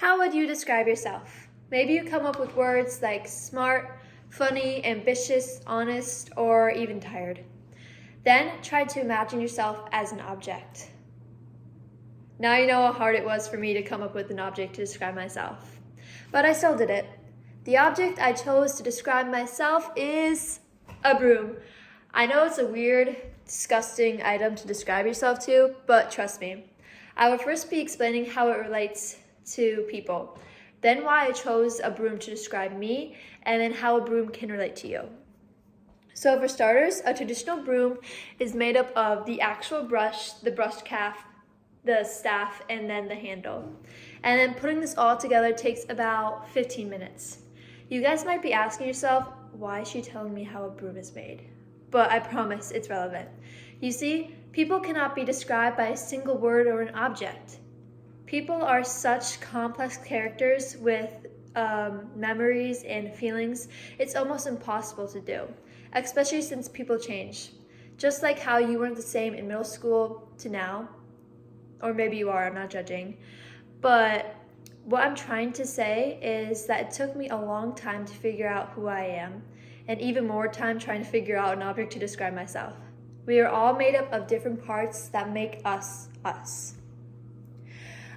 How would you describe yourself? Maybe you come up with words like smart, funny, ambitious, honest, or even tired. Then try to imagine yourself as an object. Now you know how hard it was for me to come up with an object to describe myself. But I still did it. The object I chose to describe myself is a broom. I know it's a weird, disgusting item to describe yourself to, but trust me. I will first be explaining how it relates to people, then why I chose a broom to describe me, and then how a broom can relate to you. So for starters, a traditional broom is made up of the actual brush, the brush cap, the staff, and then the handle. And then putting this all together takes about 15 minutes. You guys might be asking yourself, why is she telling me how a broom is made? But I promise it's relevant. You see, people cannot be described by a single word or an object. People are such complex characters with memories and feelings, it's almost impossible to do, especially since people change. Just like how you weren't the same in middle school to now, or maybe you are, I'm not judging. But what I'm trying to say is that it took me a long time to figure out who I am, and even more time trying to figure out an object to describe myself. We are all made up of different parts that make us, us.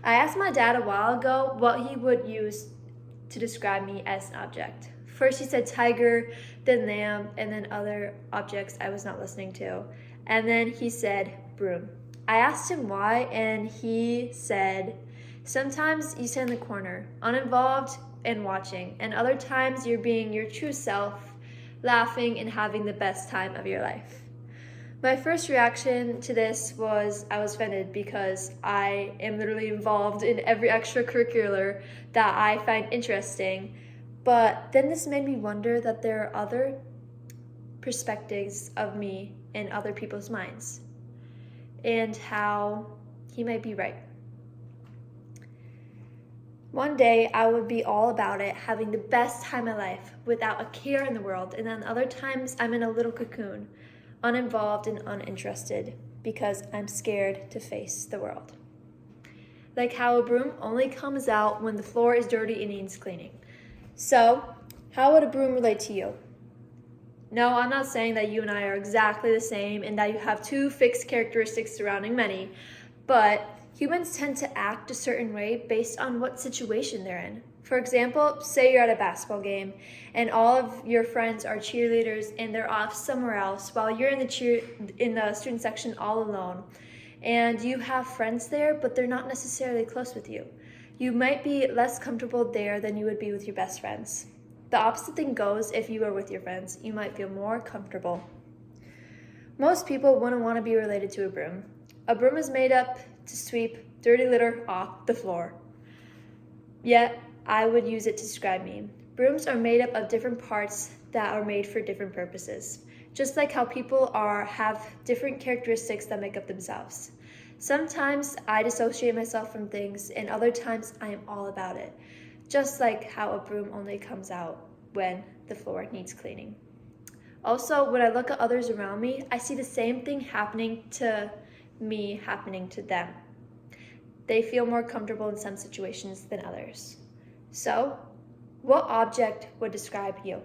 I asked my dad a while ago what he would use to describe me as an object. First he said tiger, then lamb, and then other objects I was not listening to. And then he said broom. I asked him why, and he said, sometimes you sit in the corner, uninvolved and watching, and other times you're being your true self, laughing and having the best time of your life. My first reaction to this was I was offended because I am literally involved in every extracurricular that I find interesting. But then this made me wonder that there are other perspectives of me in other people's minds and how he might be right. One day I would be all about it, having the best time of my life without a care in the world, and then other times I'm in a little cocoon, uninvolved and uninterested because I'm scared to face the world. Like how a broom only comes out when the floor is dirty and needs cleaning. So, how would a broom relate to you? No, I'm not saying that you and I are exactly the same and that you have two fixed characteristics surrounding many, but humans tend to act a certain way based on what situation they're in. For example, say you're at a basketball game and all of your friends are cheerleaders and they're off somewhere else while you're in the student section all alone. And you have friends there, but they're not necessarily close with you. You might be less comfortable there than you would be with your best friends. The opposite thing goes if you are with your friends. You might feel more comfortable. Most people wouldn't want to be related to a broom. A broom is made up to sweep dirty litter off the floor. Yet, I would use it to describe me. Brooms are made up of different parts that are made for different purposes, just like how people have different characteristics that make up themselves. Sometimes I dissociate myself from things, and other times I am all about it, just like how a broom only comes out when the floor needs cleaning. Also, when I look at others around me, I see the same thing happening to me happening to them. They feel more comfortable in some situations than others. So, what object would describe you?